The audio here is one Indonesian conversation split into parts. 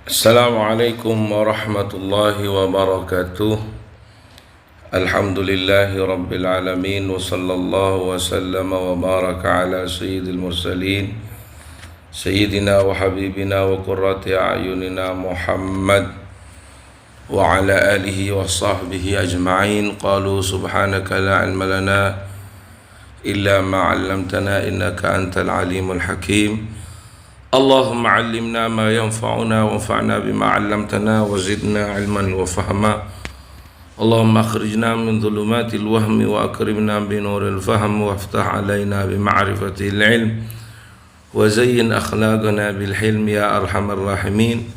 Assalamualaikum warahmatullahi wabarakatuh. Alhamdulillahi rabbil alamin wa sallallahu wa sallama wa baraka ala sayyidil mursalin sayyidina wa habibina wa qurrati a'yunina Muhammad wa ala alihi wa sahbihi ajma'in. Qalu subhanaka la ilma lana illa ma 'allamtana innaka antal alimul hakim. Allahumma 'allimna ma yanfa'una wanfa'na bima 'allamtana wa zidna 'ilman wa fahma. Allahumma akhrijna min dhulumatil wahmi wa akrimna bi nuril fahm waftah 'alaina bi ma'rifatil 'ilm wa zayyin akhlaqana bil hilm ya arhamar rahimin.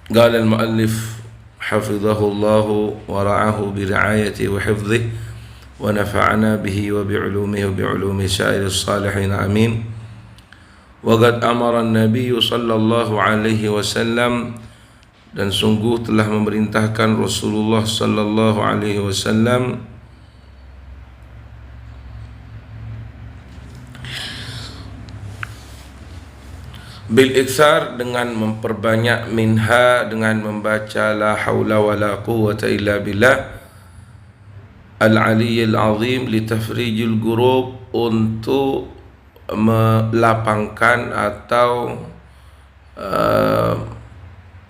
Qala al muallif hafizahu Allah wa ra'ahu bi ri'ayati wa hifdhihi wa nafa'ana bihi wa bi 'ulumihi wa bi 'ulumi sa'iris salihin amin. Waqad amara an-nabiy sallallahu alaihi wasallam, dan sungguh telah memerintahkan Rasulullah sallallahu alaihi wasallam bil iktsar, dengan memperbanyak minha, dengan membaca la haula wala quwwata illa billah al-aliyyil azim li tafrijil ghurub, untuk melapangkan atau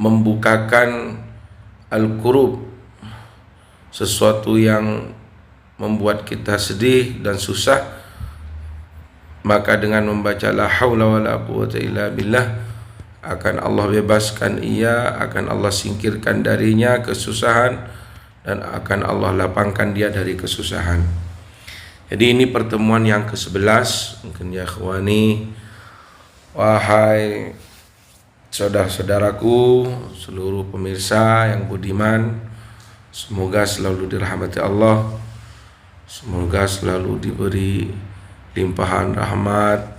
membukakan al-kurub, sesuatu yang membuat kita sedih dan susah. Maka dengan membaca la haula wala quwwata illa billah akan Allah bebaskan ia, akan Allah singkirkan darinya kesusahan, dan akan Allah lapangkan dia dari kesusahan. Jadi ini pertemuan yang ke-11 mungkin ya ikhwani. Wahai saudara-saudaraku, seluruh pemirsa yang budiman, semoga selalu dirahmati Allah, semoga selalu diberi limpahan rahmat,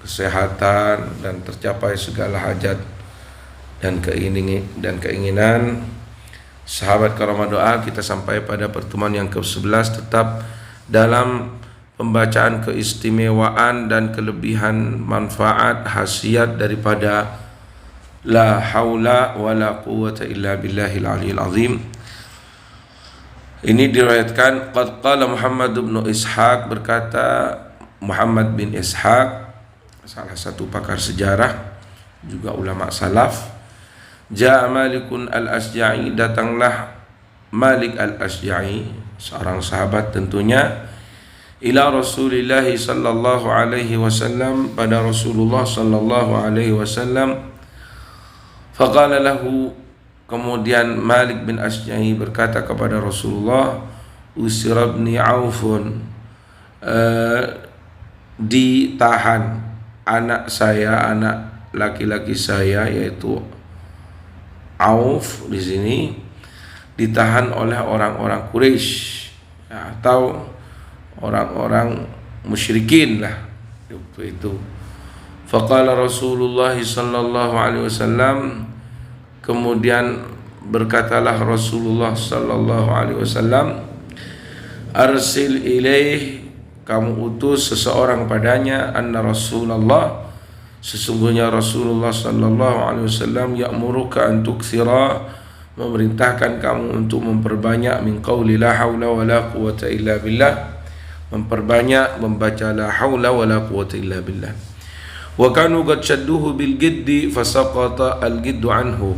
kesehatan, dan tercapai segala hajat dan keinginan. Sahabat karamah doa, kita sampai pada pertemuan yang ke-11 tetap dalam pembacaan keistimewaan dan kelebihan manfaat khasiat daripada la haula wala quwwata illa billahil aliyil azim. Ini diriwayatkan qad qala Muhammad bin Ishaq, berkata Muhammad bin Ishaq, salah satu pakar sejarah juga ulama salaf, Ja'a Malikun al-Asja'i, datanglah Malik al-Asja'i, seorang sahabat tentunya, ila Rasulillah sallallahu alaihi wasallam, pada Rasulullah sallallahu alaihi wasallam. Faqala lahu, kemudian Malik bin Asja'i berkata kepada Rasulullah, usirabni Aufun, ditahan anak saya, anak laki-laki saya, yaitu Auf, di sini ditahan oleh orang-orang Quraisy, atau orang-orang musyrikin lah waktu itu. Faqala Rasulullah sallallahu alaihi wasallam, kemudian berkatalah Rasulullah sallallahu alaihi wasallam, arsil ilaih, kamu utus seseorang padanya, anna Rasulullah, sesungguhnya Rasulullah sallallahu alaihi wasallam, ya'muruka an tukthira, memerintahkan kamu untuk memperbanyak min qauli la haula wala quwwata illa billah, memperbanyak membaca la haula wala quwwata illa billah. Wa kanu qad shadduhu bil giddi fasaqata al giddu anhu,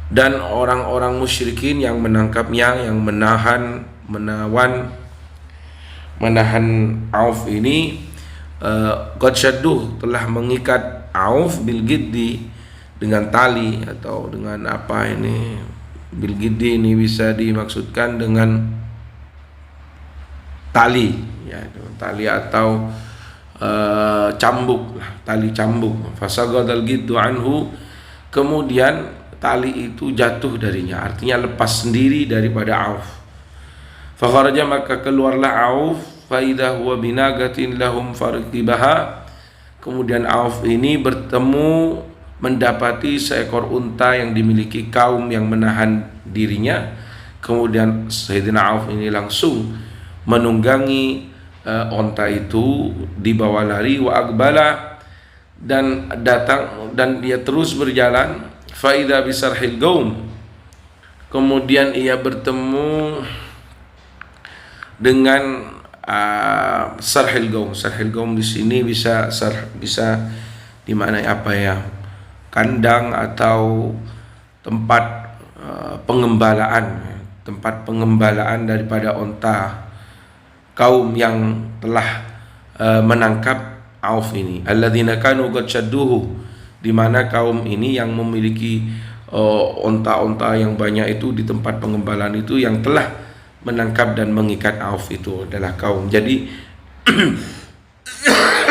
dan orang-orang musyrikin yang menangkapnya, yang menahan Auf ini, qad shadduh, telah mengikat Auf bil giddi, dengan tali atau dengan apa ini, bil giddi ini bisa dimaksudkan dengan tali, ya, tali atau cambuk lah, tali cambuk. Fasagadal giddu anhu, kemudian tali itu jatuh darinya, artinya lepas sendiri daripada Auf. Fakharaja, maka keluarlah Auf, fa idza huwa binagatin lahum farqibaha, kemudian Auf ini bertemu, mendapati seekor unta yang dimiliki kaum yang menahan dirinya. Kemudian Sayyidina Auf ini langsung menunggangi onta itu, dibawa lari, wa akbala, dan datang dan dia terus berjalan. Fa idza bisarhil gaum, kemudian ia bertemu dengan sarhil gaum. Sarhil gaum di sini bisa di mana apa ya, kandang atau tempat pengembalaan daripada onta kaum yang telah menangkap Auf ini. Alladzina kanu qad shadduhu, di mana kaum ini yang memiliki onta-onta yang banyak itu di tempat pengembalaan itu, yang telah menangkap dan mengikat Auf itu adalah kaum. Jadi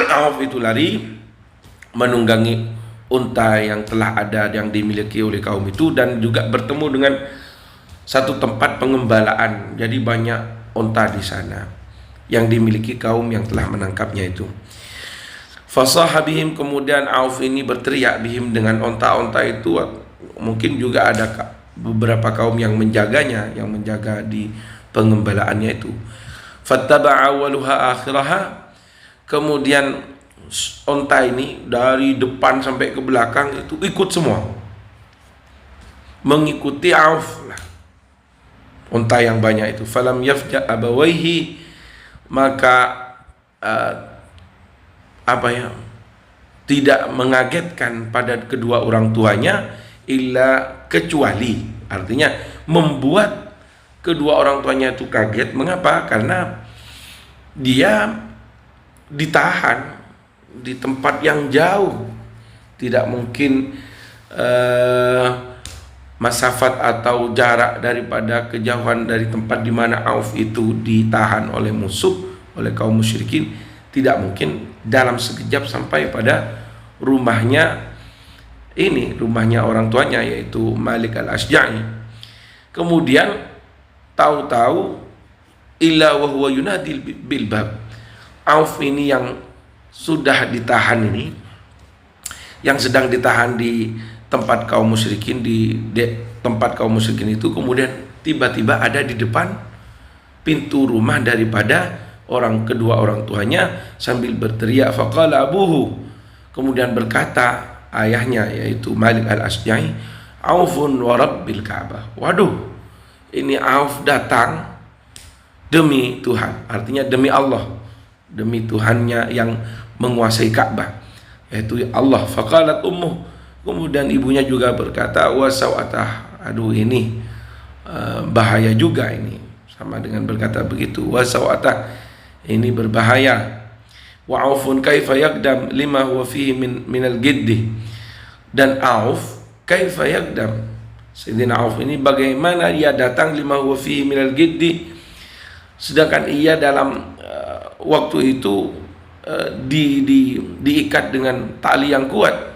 Auf itu lari menunggangi unta yang telah ada yang dimiliki oleh kaum itu, dan juga bertemu dengan satu tempat pengembalaan. Jadi banyak unta di sana yang dimiliki kaum yang telah menangkapnya itu. Fasahabihim, kemudian Auf ini berteriak bihim dengan unta-unta itu. Mungkin juga ada beberapa kaum yang menjaganya, yang menjaga di pengembalaannya itu. Fattaba'a awwaluha akhiraha, kemudian unta ini dari depan sampai ke belakang itu ikut semua, mengikuti Auf lah, unta yang banyak itu. Falam yafja abawaihi, maka tidak mengagetkan pada kedua orang tuanya, illa kecuali, artinya membuat kedua orang tuanya itu kaget. Mengapa? Karena dia ditahan di tempat yang jauh, tidak mungkin masafat atau jarak daripada kejauhan dari tempat di mana Auf itu ditahan oleh musuh, oleh kaum musyrikin, tidak mungkin dalam sekejap sampai pada rumahnya orang tuanya, yaitu Malik al-Ashja'i. Kemudian tahu-tahu illa wa huwa yunadil bil bab, Auf ini yang sudah ditahan ini, yang sedang ditahan di tempat kaum musyrikin, di tempat kaum musyrikin itu, kemudian tiba-tiba ada di depan pintu rumah daripada kedua orang tuanya sambil berteriak. Faqala abuhu, kemudian berkata ayahnya yaitu Malik al-Ashja'i, Aufun wa rabbil Ka'bah. Waduh, ini Auf datang demi Tuhan, artinya demi Allah, demi Tuhannya yang menguasai Ka'bah, yaitu Allah. Faqalat ummuh, kemudian ibunya juga berkata, wa sawatah, aduh ini bahaya juga ini, sama dengan berkata begitu, wa sawatah, ini berbahaya. Wa Aufun kaifa yaqdam lima huwa fihi minal giddi, dan Auf kaifa yaqdam, Sayyidina Auf ini bagaimana ia datang lima huwa fihi minal giddi, sedangkan ia dalam waktu itu diikat dengan tali yang kuat.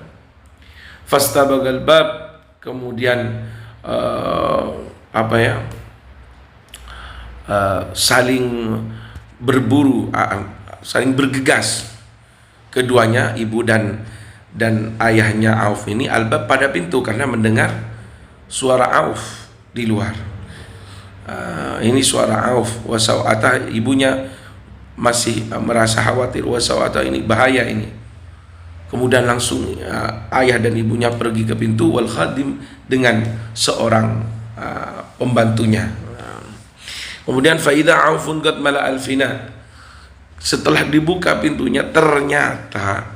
Fastabagal bab, kemudian saling berburu, saling bergegas keduanya, ibu dan ayahnya Auf ini, albab pada pintu, karena mendengar suara Auf di luar. Ini suara Auf. Wasawata, ibunya masih merasa khawatir, wasawata ini bahaya ini. Kemudian langsung ayah dan ibunya pergi ke pintu, wal khadim, dengan seorang pembantunya. Kemudian faida Aufun qad mala alfina, setelah dibuka pintunya ternyata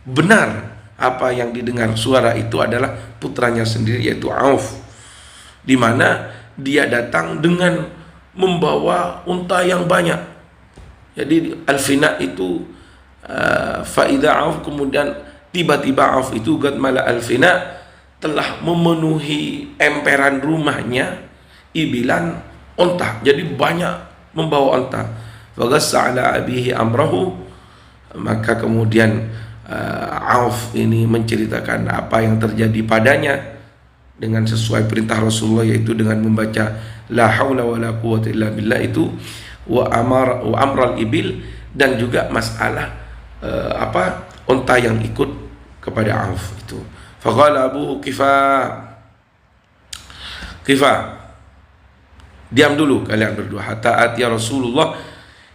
benar apa yang didengar, suara itu adalah putranya sendiri yaitu Auf, di mana dia datang dengan membawa unta yang banyak. Jadi alfina itu faida Auf, kemudian tiba-tiba Auf itu qad mala alfina, telah memenuhi emperan rumahnya ibilan, unta, jadi banyak membawa unta. Faghassa ala abihi amrahu, maka kemudian Auf ini menceritakan apa yang terjadi padanya dengan sesuai perintah Rasulullah, yaitu dengan membaca la haula wala quwwata illa billah itu, wa amral ibil, dan juga masalah unta yang ikut kepada Auf itu. Faqala abuhu kifa, diam dulu kalian berdua, hatta atiya Rasulullah,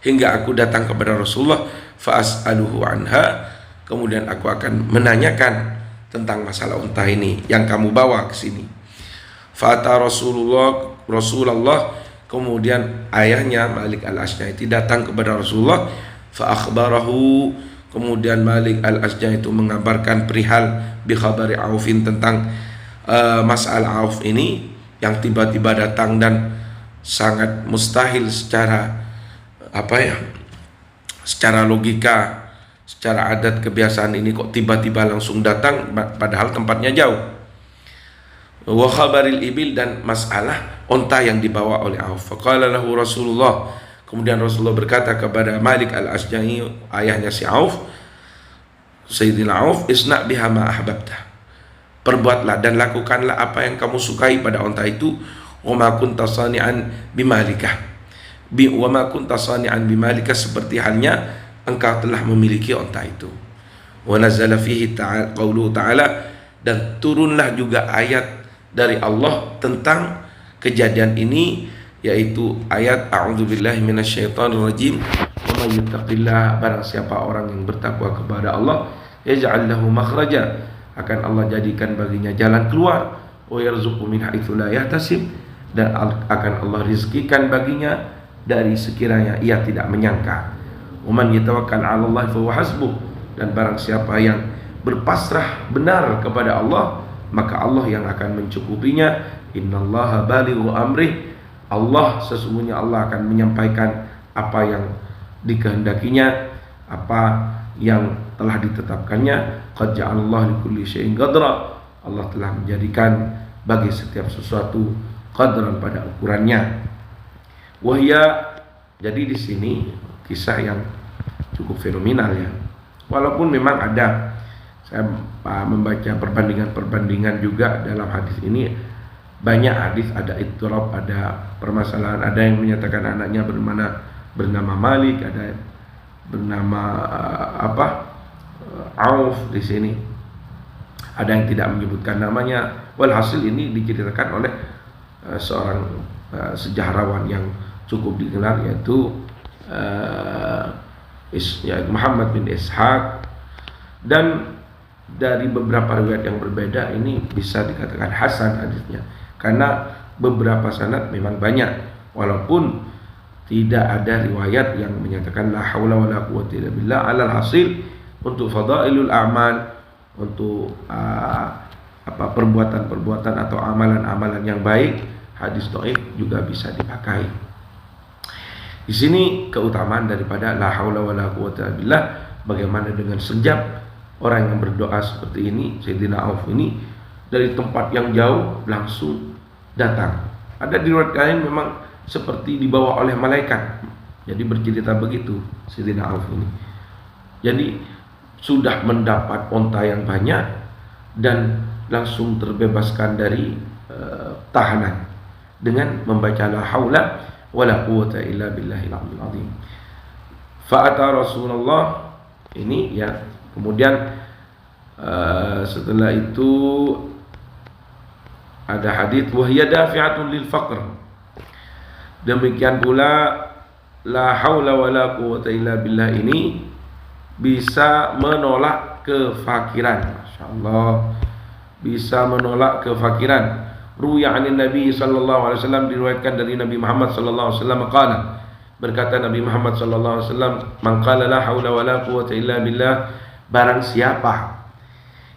hingga aku datang kepada Rasulullah, fa as'aluhu anha, kemudian aku akan menanyakan tentang masalah unta ini yang kamu bawa ke sini. Fata Rasulullah, kemudian ayahnya Malik al-Asja'i datang kepada Rasulullah. Fa akhbarahu, kemudian Malik al-Asja'i itu mengabarkan perihal bi khabari Aufin, tentang masalah Auf ini yang tiba-tiba datang dan sangat mustahil secara secara logika, secara adat kebiasaan ini kok tiba-tiba langsung datang padahal tempatnya jauh. Wa khabaril ibil, dan masalah onta yang dibawa oleh Auf. Faqala lahu Rasulullah, kemudian Rasulullah berkata kepada Malik al-Asja'i, ayahnya si Auf, Sayyidina Auf, isna biha ma ahbabta, perbuatlah dan lakukanlah apa yang kamu sukai pada onta itu. Wa ma kunta sani'an bimalika, wa ma kunta sani'an bimalika, seperti halnya engkau telah memiliki onta itu. Wa nazala fihi qauluhu ta'ala, dan turunlah juga ayat dari Allah tentang kejadian ini, yaitu ayat a'udzubillahi minasyaitonirrajim, wa may yattaqillah, barang siapa orang yang bertakwa kepada Allah, yaj'al lahu makhraja, akan Allah jadikan baginya jalan keluar, wa yarzuqhu min haitsu la yahtasib, dan akan Allah rizkikan baginya dari sekiranya ia tidak menyangka. Wa man yatawakkal 'ala Allah fa huwa hasbuh, dan barang siapa yang berpasrah benar kepada Allah, maka Allah yang akan mencukupinya. Innallaha balighu amrih, Allah sesungguhnya Allah akan menyampaikan apa yang dikehendakinya, apa yang telah ditetapkannya. Qad ja'alallahu likulli syai'in qadra, Allah telah menjadikan bagi setiap sesuatu qadran, pada ukurannya. Wahya, jadi di sini kisah yang cukup fenomenal ya. Walaupun memang ada, saya membaca perbandingan juga dalam hadis ini, banyak hadis ada ittirab, ada permasalahan, ada yang menyatakan anaknya bernama Malik, ada bernama Auf di sini, ada yang tidak menyebutkan namanya. Walhasil ini diceritakan oleh seorang sejarawan yang cukup dikenal, yaitu Muhammad bin Ishaq, dan dari beberapa riwayat yang berbeda ini bisa dikatakan hasan hadisnya, karena beberapa sanad memang banyak, walaupun tidak ada riwayat yang menyatakan la haula wala quwwata illa billah. Alal hasil, untuk fadailul a'mal, untuk perbuatan-perbuatan atau amalan-amalan yang baik, hadis dhaif juga bisa dipakai. Di sini keutamaan daripada la haula wala quwwata illa billah. Bagaimana dengan sejak orang yang berdoa seperti ini, Sayyidina Auf ini dari tempat yang jauh langsung datang. Ada di riwayat lain memang seperti dibawa oleh malaikat. Jadi bercerita begitu Sayyidina Auf ini. Jadi sudah mendapat onta yang banyak dan langsung terbebaskan dari tahanan dengan membaca la haula wala quwwata illa billahil aliyyil azim. Fa'ata Rasulullah, ini ya. Kemudian setelah itu ada hadis wahya dafi'atun lil faqr. Demikian pula la haula wala quwwata illa billah ini bisa menolak kefakiran. Masyaallah, bisa menolak kefakiran. Ruya 'anin Nabi sallallahu alaihi wasallam, diriwayatkan dari Nabi Muhammad sallallahu alaihi wasallam qala, berkata Nabi Muhammad sallallahu alaihi wasallam, man qala la haula wala quwwata illa billah, barang siapa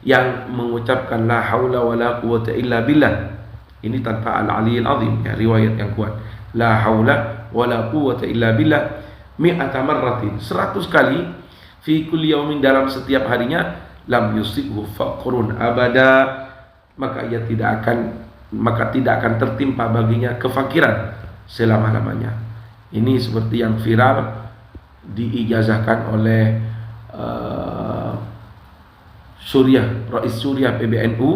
yang mengucapkan la haula wala quwwata illa billah, ini tanpa al-aliyyil azim ya, riwayat yang kuat, la haula wala quwwata illa billah mi'ata marratin, 100 kali, fi kulli yaumin, dalam setiap harinya, lam yusibhu faqrun abada, maka tidak akan tertimpa baginya kefakiran selama-lamanya. Ini seperti yang viral diijazahkan oleh Rais Suriah PBNU,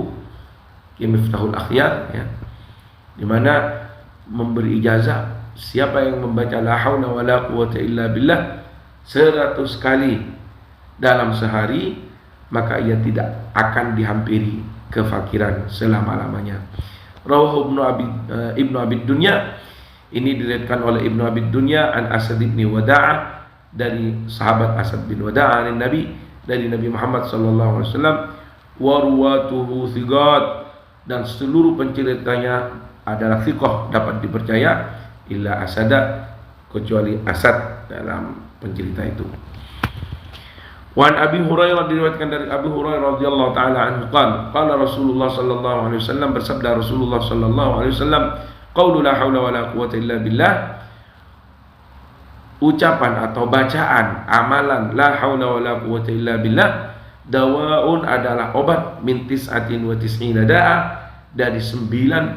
Miftahul Akhyar ya, di mana memberi ijazah siapa yang membaca la haula wala quwwata illa billah 100 kali dalam sehari, maka ia tidak akan dihampiri kefakiran selama-lamanya. Rawahu Ibnu Abi Dunya, ini diriwayatkan oleh Ibnu Abi Dunya an Asad bin Wada'ah, dari sahabat Asad bin Wada'ah dari Nabi, dari Nabi Muhammad sallallahu alaihi wasallam, wa ruwatuhu thiqat, dan seluruh penceritanya adalah thiqah, dapat dipercaya, illa asada, kecuali Asad dalam pencerita itu. Wan Abi Hurairah, diriwayatkan dari Abu Hurairah radhiyallahu taala anhu qala Rasulullah sallallahu alaihi wasallam, bersabda Rasulullah sallallahu alaihi wasallam, qaulu la haula wala quwwata illa billah, ucapan atau bacaan amalan la haula wala quwwata illa billah, dawaun adalah obat, min tis'atin wa tis'ina da'a, dari 99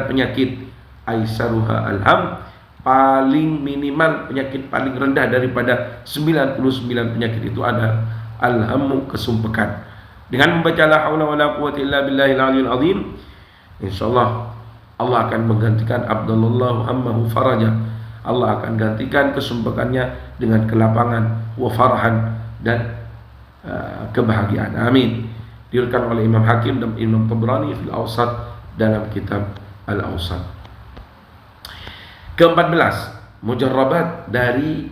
penyakit, aisaruha alham, paling minimal penyakit paling rendah daripada 99 penyakit itu ada alhamu, kesumpekan. Dengan membaca la haula wala quwwata illa billahil aliyil azim, insyaallah Allah akan menggantikan abdallahu hammahu faraja, Allah akan gantikan kesumpekannya dengan kelapangan, wa farhan, dan kebahagiaan. Amin. Diriwayatkan oleh Imam Hakim dan Imam Tabrani fil Awsat, dalam kitab Al-Awsat. Ke-14, mujarrabat dari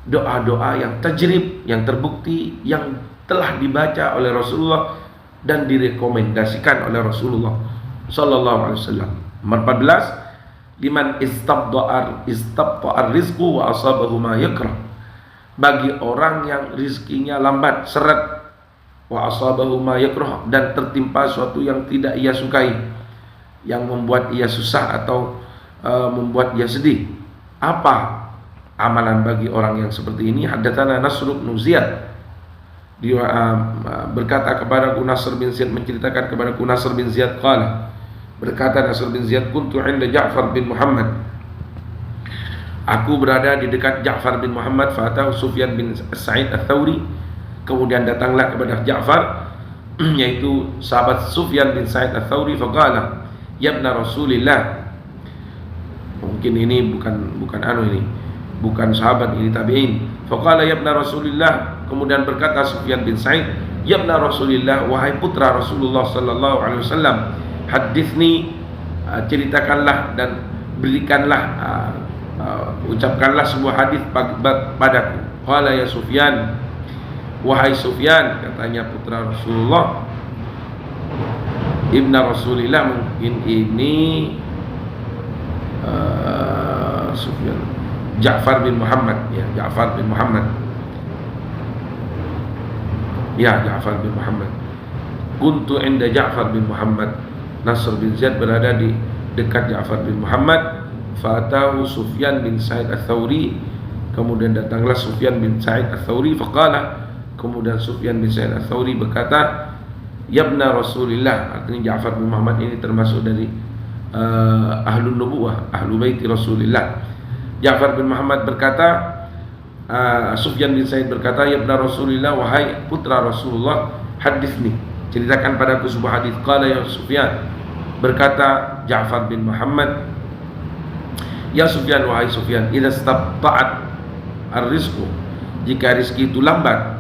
doa-doa yang tajrib, yang terbukti, yang telah dibaca oleh Rasulullah dan direkomendasikan oleh Rasulullah sallallahu alaihi wasallam. Nomor 14, liman istabta'ar rizqu wa asabahu ma yakrah, bagi orang yang rizkinya lambat, seret, wa asabahu ma yakrah, dan tertimpa suatu yang tidak ia sukai, yang membuat ia susah atau membuat dia sedih. Apa amalan bagi orang yang seperti ini? Haddatsana Nasr bin Ziyad, dia berkata kepada Nasr bin Ziyad, menceritakan kepada Nasr bin Ziyad, qala, berkata Nasr bin Ziyad, kuntu 'inda Ja'far bin Muhammad, aku berada di dekat Ja'far bin Muhammad, fatahu Sufyan bin Sa'id Ats-Tsauri, kemudian datanglah kepada Ja'far, yaitu sahabat Sufyan bin Sa'id Ats-Tsauri, faqala, ya ibna Rasulillah, mungkin ini bukan sahabat, ini tabi'in. Faqala ya ibna Rasulillah, kemudian berkata Sufyan bin Sa'id, ya ibna Rasulillah, wahai putra Rasulullah sallallahu alaihi wasallam, hadithni, ceritakanlah dan berikanlah, ucapkanlah sebuah hadis padaku. Qala ya Sufyan, wahai Sufyan, katanya putra Rasulullah, ibna Rasulillah, mungkin ini Sufyan, Ja'far bin Muhammad, ya, Ja'far bin Muhammad, ya, Ja'far bin Muhammad. Kuntu 'inda Ja'far bin Muhammad, Nasr bin Ziyad berada di dekat Ja'far bin Muhammad, fatahu Sufyan bin Sa'id Ats-Tsauri, kemudian datanglah Sufyan bin Sa'id Ats-Tsauri, faqala, kemudian Sufyan bin Sa'id Ats-Tsauri berkata, ya ibna Rasulillah, artinya Ja'far bin Muhammad ini termasuk dari ahlun nubuwah, ahlu baiti Rasulillah. Ja'far bin Muhammad berkata, Sufyan bin Sa'id berkata, ya ibna Rasulillah, wahai putra Rasulullah, hadithni, ceritakan padaku sebuah hadis. Qala ya Sufyan, berkata Ja'far bin Muhammad, ya Sufyan, wahai Sufyan, idza istabta'at ar-rizqu, jika rizki itu lambat,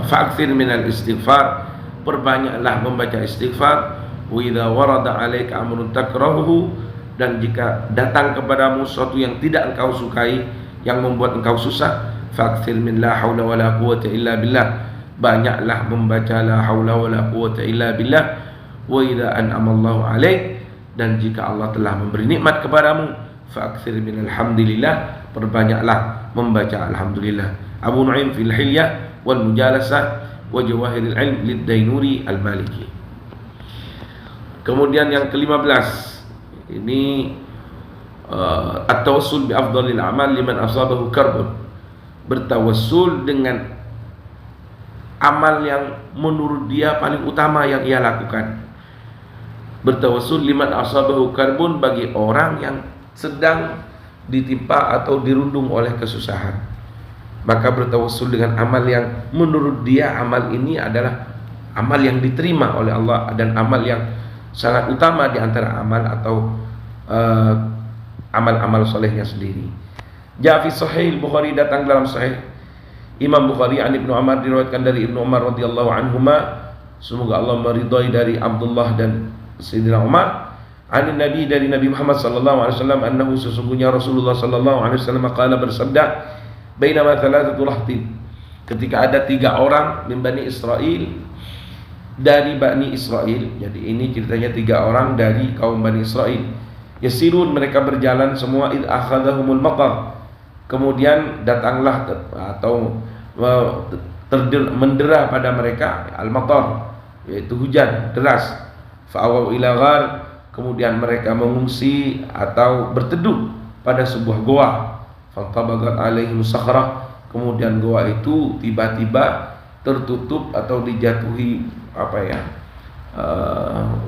fa'akthir minal istighfar, perbanyaklah membaca istighfar. Wa idza warada 'alaika amrun takrahuhu, dan jika datang kepadamu sesuatu yang tidak engkau sukai, yang membuat engkau susah, fa'akthir min la haula wala quwwata illa billah, banyaklah membaca la haula wala quwwata illa billah. Wa idza an'ama Allahu 'alaik, dan jika Allah telah memberi nikmat kepadamu, fa'akthir min alhamdulillah, perbanyaklah membaca alhamdulillah. Abu Nu'aim fil Hilyah wal Mujalasah wa Jawahiril Ilm lid-Dainuri al-Maliki. Kemudian yang ke-15, ini at-tawassul bi afdhalil a'mal liman asabahu karbun, bertawassul dengan amal yang menurut dia paling utama yang ia lakukan. Bertawassul liman asabahu karbun, bagi orang yang sedang ditimpa atau dirundung oleh kesusahan, maka bertawassul dengan amal yang menurut dia amal ini adalah amal yang diterima oleh Allah dan amal yang sangat utama di antara amal atau amal-amal solehnya sendiri. Jafi Sahih Bukhari, datang dalam Sahih Imam Bukhari, an Ibnu Umar, diriwayatkan dari Ibnu Umar radhiyallahu anhuma, semoga Allah meridhai, dari Abdullah dan Sayyidina Umar, an Nabi, dari Nabi Muhammad sallallahu alaihi wasallam, annahu, sesungguhnya Rasulullah sallallahu alaihi wasallam qala, bersabda, bainama thalathatu rahtin, ketika ada 3 orang min Bani Israel, dari Bani Israel. Jadi ini ceritanya 3 orang dari kaum Bani Israel. Yasirun, mereka berjalan semua, id akhadhahumul matar, kemudian datanglah atau mendera pada mereka al-matar, yaitu hujan deras. Fa'awaw ila ghar, kemudian mereka mengungsi atau berteduh pada sebuah goa. Fantabagat alaihim sakhrah, kemudian goa itu tiba-tiba tertutup atau dijatuhi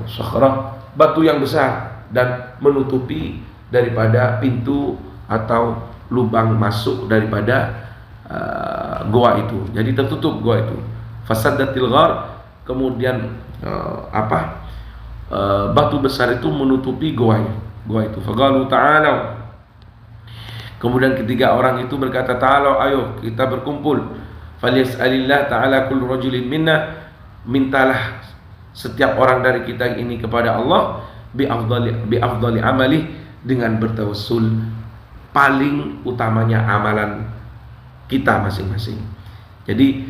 sakhrah, batu yang besar, dan menutupi daripada pintu atau lubang masuk daripada goa itu. Jadi tertutup goa itu. Fasadatil ghar, kemudian batu besar itu menutupi goa itu. Faqalu ta'ala, kemudian ketiga orang itu berkata, ta'ala, ayo kita berkumpul. Falyas'alillah ta'ala kullu rajulin minna, mintalah setiap orang dari kita ini kepada Allah bi afdali amali, dengan bertawassul paling utamanya amalan kita masing-masing. Jadi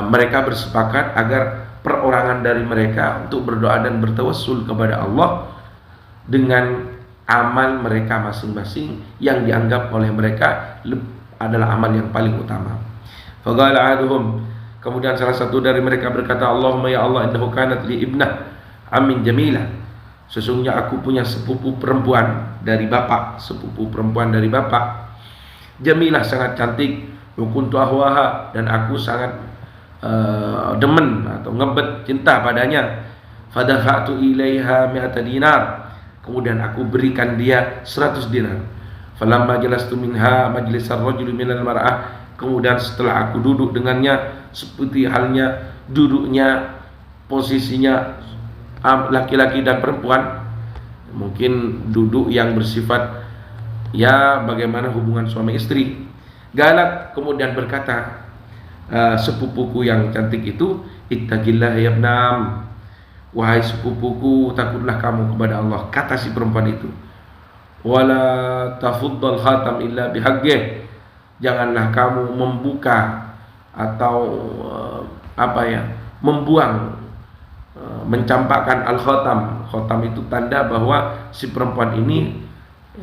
mereka bersepakat agar perorangan dari mereka untuk berdoa dan bertawassul kepada Allah dengan amal mereka masing-masing yang dianggap oleh mereka adalah amal yang paling utama. Faqala ahaduhum, kemudian salah satu dari mereka berkata, Allahumma ya Allah, innahu kanat li ibnah amin jamilah, sesungguhnya aku punya sepupu perempuan dari bapak, jamilah sangat cantik, wa kuntu ahwaha, dan aku sangat demen atau ngebet cinta padanya. Fadafa'tu ilaiha mi'ata dinar, kemudian aku berikan dia 100 dinar. Falamma jalastu minha majlisar rajuli minal mar'ah, kemudian setelah aku duduk dengannya seperti halnya duduknya posisinya laki-laki dan perempuan, mungkin duduk yang bersifat bagaimana hubungan suami istri. Galak kemudian berkata sepupuku yang cantik itu, ittaqillah ya ibnam, wahai sepupuku, takutlah kamu kepada Allah, kata si perempuan itu. Wala tafuddal khatam illa bihaqqih, janganlah kamu membuka atau membuang, mencampakkan al-khatam. Khatam itu tanda bahwa si perempuan ini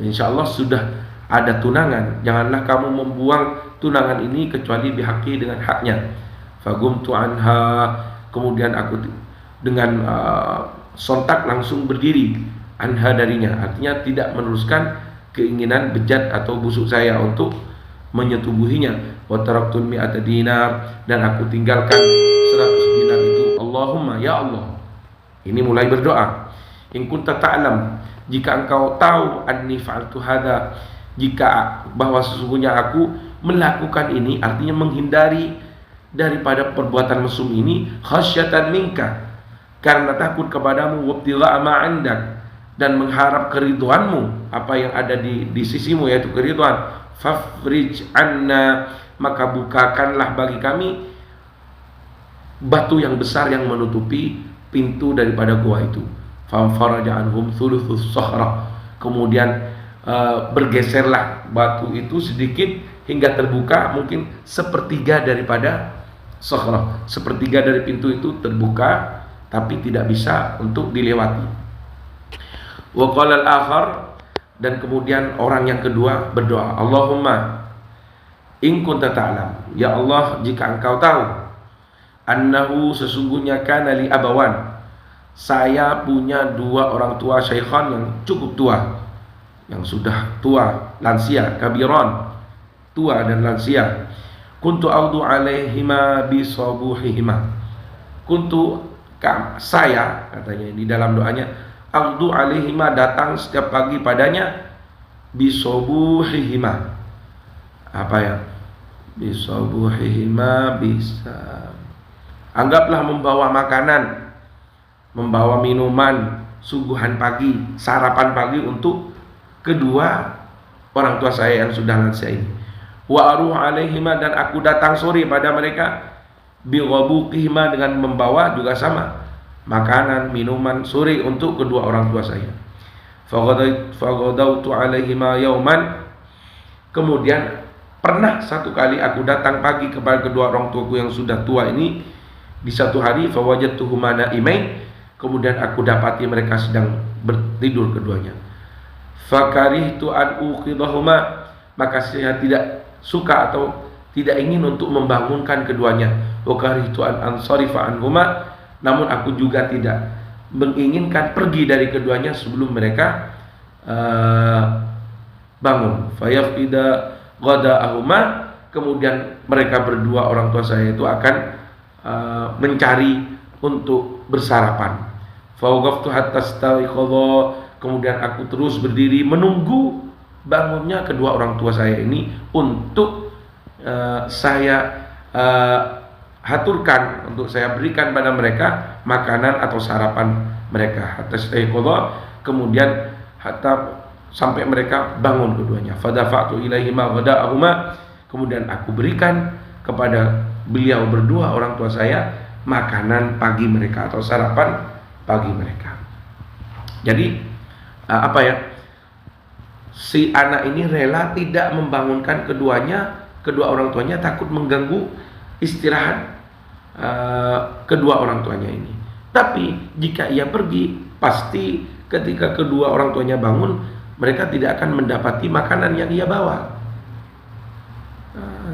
insyaallah sudah ada tunangan. Janganlah kamu membuang tunangan ini kecuali bihaqi, dengan haknya. Fagumtu anha, kemudian aku dengan sontak langsung berdiri, anha darinya, artinya tidak meneruskan keinginan bejat atau busuk saya untuk menyetubuhinya. Wa taraktu mi'ata dinar, dan aku tinggalkan 100 dinar itu. Allahumma ya Allah, ini mulai berdoa, in kunta ta'lam, jika engkau tahu anni fa'altu hadza, jika bahwa sesungguhnya aku melakukan ini, artinya menghindari daripada perbuatan mesum ini, khasyatan minka, karena takut kepadamu, wabtigha'a ma 'indak, dan mengharap keridhoanmu, apa yang ada di sisimu, yaitu keridhoan. Fafrij anna, maka bukakanlah bagi kami batu yang besar yang menutupi pintu daripada gua itu. Faraja anhum thuluthus sakhrah, kemudian bergeserlah batu itu sedikit hingga terbuka mungkin sepertiga daripada sakhrah, sepertiga dari pintu itu terbuka tapi tidak bisa untuk dilewati. Wa qala al-akhar, dan kemudian orang yang kedua berdoa, Allahumma in kunta ta'lam, ya Allah, jika engkau tahu, annahu, sesungguhnya kana li abawan, saya punya 2 orang tua, syaikhan, yang cukup tua, yang sudah tua, lansia, kabiran, tua dan lansia. Kuntu audu alaihima bisabuhihima, kuntu, saya, katanya di dalam doanya, audu alaihima, datang setiap pagi padanya, bisabuhihima, bisabuhihima, bisa, anggaplah membawa makanan, membawa minuman, suguhan pagi, sarapan pagi untuk kedua orang tua saya yang sudah lansia ini. Wa aruh alaihima, dan aku datang sore pada mereka, bighabuqihima, dengan membawa juga sama makanan, minuman sore untuk kedua orang tua saya. Faghadautu alaihima yauman, kemudian Pernah satu kali aku datang pagi kepada kedua orang tuaku yang sudah tua ini di satu hari, fawajadtuhuma naimain, kemudian aku dapati mereka sedang bertidur keduanya. Fakarihtu an uqidahuma, maka saya tidak suka atau tidak ingin untuk membangunkan keduanya. Wa karihtu an ansarifa anhuma, namun aku juga tidak menginginkan pergi dari keduanya sebelum mereka bangun. Fayafida ghada'ahuma, kemudian mereka berdua orang tua saya itu akan mencari untuk bersarapan. Fawaqaftu hatta staiqadha, kemudian aku terus berdiri menunggu bangunnya kedua orang tua saya ini untuk saya haturkan, untuk saya berikan pada mereka makanan atau sarapan mereka. Hatta staiqadha, kemudian hatta sampai mereka bangun keduanya. Fadafa'tu ilaihima ghada'ahuma, kemudian aku berikan kepada beliau berdua orang tua saya makanan pagi mereka atau sarapan pagi mereka. Jadi si anak ini rela tidak membangunkan kedua orang tuanya, takut mengganggu istirahat kedua orang tuanya ini. Tapi jika ia pergi, pasti ketika kedua orang tuanya bangun, mereka tidak akan mendapati makanan yang ia bawa,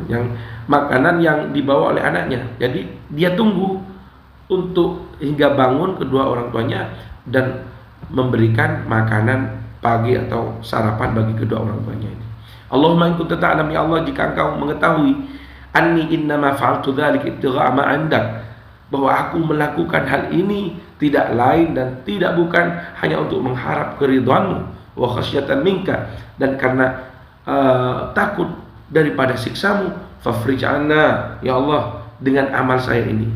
yang makanan yang dibawa oleh anaknya. Jadi dia tunggu untuk hingga bangun kedua orang tuanya dan memberikan makanan pagi atau sarapan bagi kedua orang tuanya ini. Allahumma in kunta ta'lam, ya Allah, jika engkau mengetahui anni innama fa'altu dzalika ibtigha'a ma 'indak, bahwa aku melakukan hal ini tidak lain dan tidak bukan hanya untuk mengharap keridhaanmu, wa khasyatan minka, dan karena takut daripada siksamu, fafrij 'anna, ya Allah, dengan amal saya ini,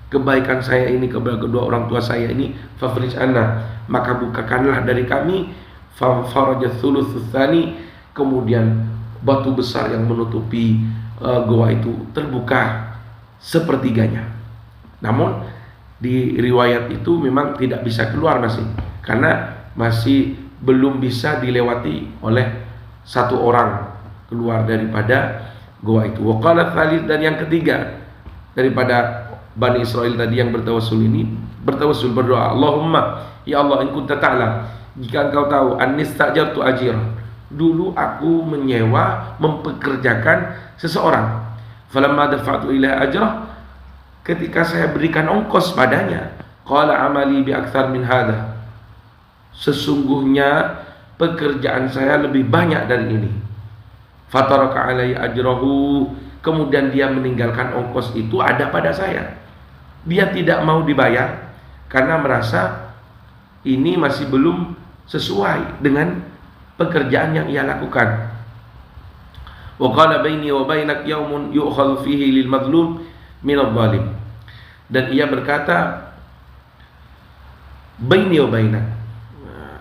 kebaikan saya ini kepada kedua orang tua saya ini, fafrij 'anna, maka bukakanlah dari kami. Farajat thuluts tsani, kemudian batu besar yang menutupi goa itu terbuka sepertiganya. Namun di riwayat itu memang tidak bisa keluar masih, karena masih belum bisa dilewati oleh satu orang keluar daripada goa itu. Wa qala tsalits, dan yang ketiga daripada Bani Israel tadi yang bertawassul ini, bertawassul berdoa, Allahumma, ya Allah, in kunta ta'lam, jika engkau tahu, annistajartu ajir, dulu aku menyewa, mempekerjakan seseorang, falamma dafa'tu ila ajrah, ketika saya berikan ongkos padanya, qala amali bi aktsar min hadha, sesungguhnya pekerjaan saya lebih banyak dari ini. Fataraka alayya ajrahu, kemudian dia meninggalkan ongkos itu ada pada saya. Dia tidak mau dibayar karena merasa ini masih belum sesuai dengan pekerjaan yang ia lakukan. Wa qala baini wa bainak yaumun yu'khadhu fihi lil madlum min adh-dhalim, dan ia berkata, baini wa bainak,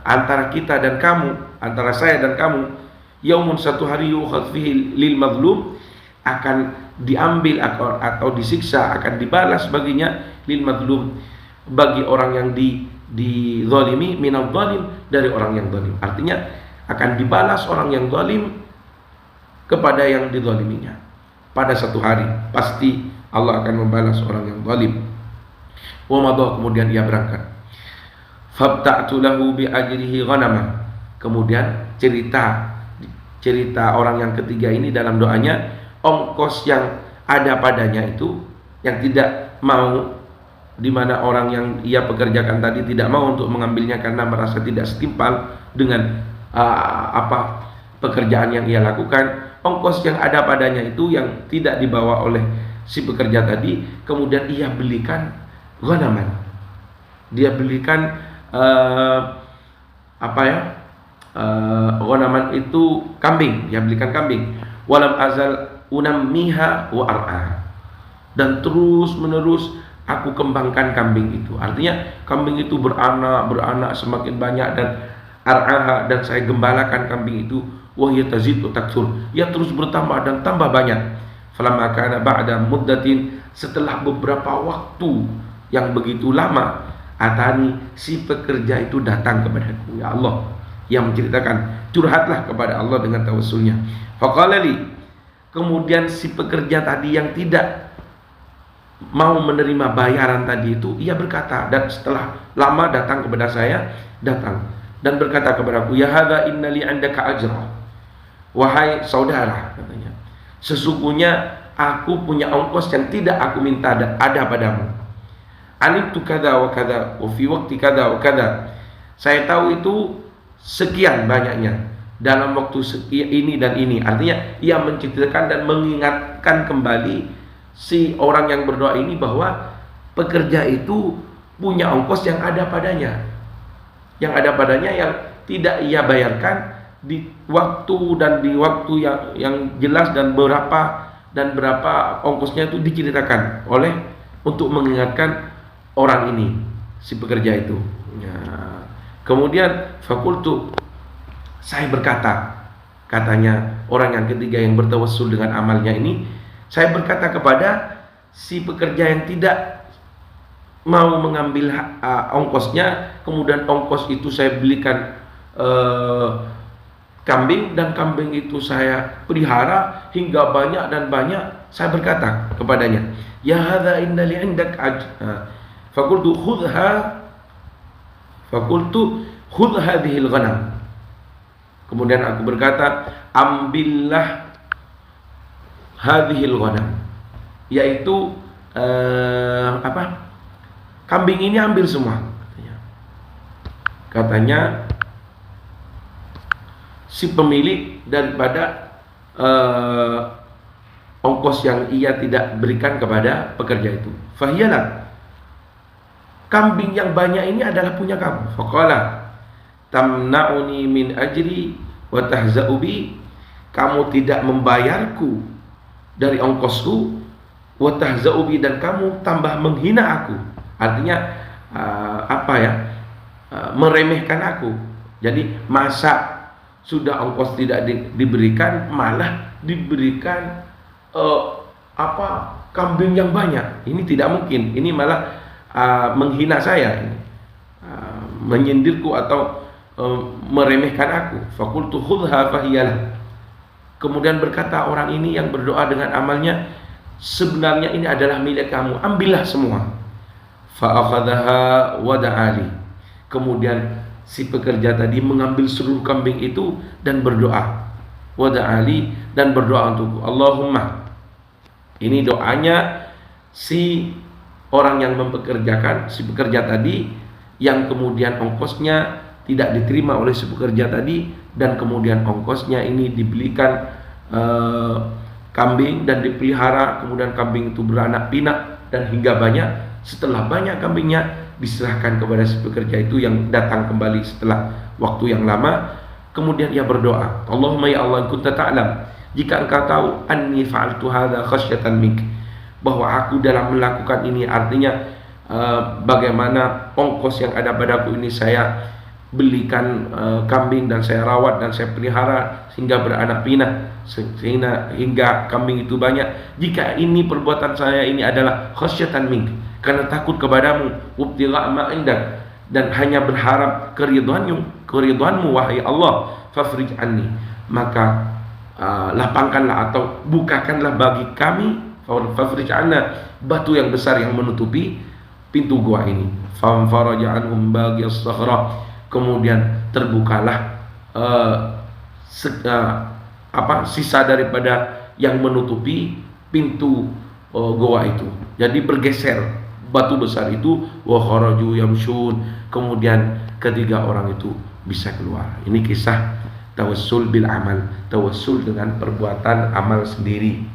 antara kita dan kamu, antara saya dan kamu, yaumun, satu hari, yu'khadhu fihi lil madlum, akan diambil atau disiksa, akan dibalas baginya, lil madlum, bagi orang yang dizalimi, minal zalim, dari orang yang zalim. Artinya akan dibalas orang yang zalim kepada yang dizaliminya. Pada satu hari pasti Allah akan membalas orang yang zalim. Wa madha, kemudian ia berangkat. Fabta'tu lahu bi ajrihi ghanama, kemudian cerita orang yang ketiga ini dalam doanya, ongkos yang ada padanya itu yang tidak mau, di mana orang yang ia pekerjakan tadi tidak mau untuk mengambilnya karena merasa tidak setimpal dengan pekerjaan yang ia lakukan. Ongkos yang ada padanya itu yang tidak dibawa oleh si pekerja tadi, kemudian ia belikan ghanaman. Dia belikan ghanaman itu kambing, dia belikan kambing. Walam azal unammiha wa ar'a, dan terus menerus aku kembangkan kambing itu. Artinya kambing itu beranak semakin banyak, dan ar'aha, dan saya gembalakan kambing itu, wa hiya tazidu takthur, ia terus bertambah dan tambah banyak. Falamma kana ba'da muddatin, setelah beberapa waktu yang begitu lama, atani, si pekerja itu datang kepadaku, ya Allah, yang menceritakan, curhatlah kepada Allah dengan tawassulnya. Faqala li, kemudian si pekerja tadi yang tidak mau menerima bayaran tadi itu, ia berkata, dan setelah lama datang kepada saya, datang dan berkata kepadaku, ya hadza innali 'indaka ajra, wahai saudara, katanya, sesungguhnya aku punya ongkos yang tidak aku minta ada padamu. Alimtu kada wa kada wa fi waqti kada wa kada, saya tahu itu sekian banyaknya dalam waktu ini dan ini. Artinya ia menceritakan dan mengingatkan kembali si orang yang berdoa ini bahwa pekerja itu punya ongkos yang ada padanya, yang tidak ia bayarkan di waktu yang jelas, dan berapa ongkosnya itu diceritakan oleh untuk mengingatkan orang ini, si pekerja itu. Ya. Kemudian fakultu, saya berkata, katanya orang yang ketiga yang bertawassul dengan amalnya ini, saya berkata kepada si pekerja yang tidak mau mengambil ongkosnya, kemudian ongkos itu saya belikan kambing, dan kambing itu saya pelihara hingga banyak dan banyak. Saya berkata kepadanya, ya hadza inna li 'indak fakultu khudh hadhil ghanam. Kemudian aku berkata, ambillah hadhil ghanam, yaitu kambing ini ambil semua, katanya si pemilik daripada ongkos yang ia tidak berikan kepada pekerja itu. Fahiyalah, kambing yang banyak ini adalah punya kamu. Faqala tamna'uni min ajri wa tahza'u bi, kamu tidak membayarku dari ongkosku, wa tahza'u bi, dan kamu tambah menghina aku. Artinya meremehkan aku. Jadi masa sudah ongkos tidak diberikan, malah diberikan kambing yang banyak. Ini tidak mungkin. Ini malah menghina saya, menyindirku atau meremehkan aku. Fakultu khudha fahiyalah. Kemudian berkata orang ini yang berdoa dengan amalnya, sebenarnya ini adalah milik kamu, ambillah semua. Fa'akhadhaha wa da'ali. Kemudian si pekerja tadi mengambil seluruh kambing itu dan berdoa. Wa da'ali, dan berdoa untukku. Allahumma. Ini doanya si orang yang mempekerjakan, si pekerja tadi, yang kemudian ongkosnya tidak diterima oleh si pekerja tadi, dan kemudian ongkosnya ini dibelikan kambing dan dipelihara, kemudian kambing itu beranak pinak dan hingga banyak. Setelah banyak kambingnya diserahkan kepada si pekerja itu yang datang kembali setelah waktu yang lama. Kemudian ia berdoa, Allahumma ya Allah, kunta ta'lam, jika engkau tahu anni fa'altu hadza khasyatan mink, bahwa aku dalam melakukan ini, artinya bagaimana ongkos yang ada padaku ini saya belikan kambing dan saya rawat dan saya pelihara sehingga beranak pinak, hingga kambing itu banyak. Jika ini perbuatan saya ini adalah khasyatan mink, karena takut kepadamu, ubtigha ma indak, dan hanya berharap keridhaanmu wahai Allah, fafrij anni, maka lapangkanlah atau bukakanlah bagi kami, fafrij anna, batu yang besar yang menutupi pintu gua ini. Faraja anhum bagi as-sakhra, kemudian terbukalah sisa daripada yang menutupi pintu goa itu. Jadi bergeser batu besar itu, wa kharaju yamshun, kemudian ketiga orang itu bisa keluar. Ini kisah tawassul bil amal, tawassul dengan perbuatan amal sendiri.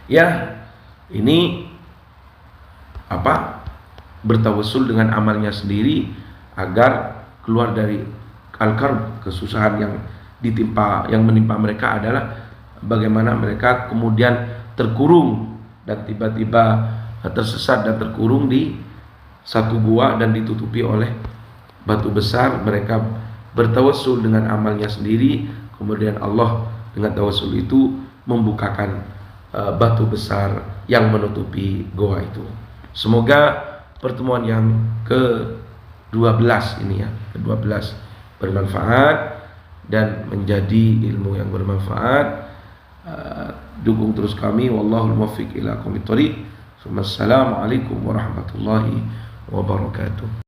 Ya, ini bertawassul dengan amalnya sendiri agar keluar dari al-karb, kesusahan yang menimpa mereka adalah bagaimana mereka kemudian terkurung dan tiba-tiba tersesat dan terkurung di satu gua dan ditutupi oleh batu besar. Mereka bertawassul dengan amalnya sendiri, kemudian Allah dengan tawassul itu membukakan batu besar yang menutupi gua itu. Semoga pertemuan yang ke-12 ini ke-12 bermanfaat dan menjadi ilmu yang bermanfaat. Dukung terus kami. Wallahul muwaffiq ila aqwamit thoriq. Assalamualaikum warahmatullahi wabarakatuh.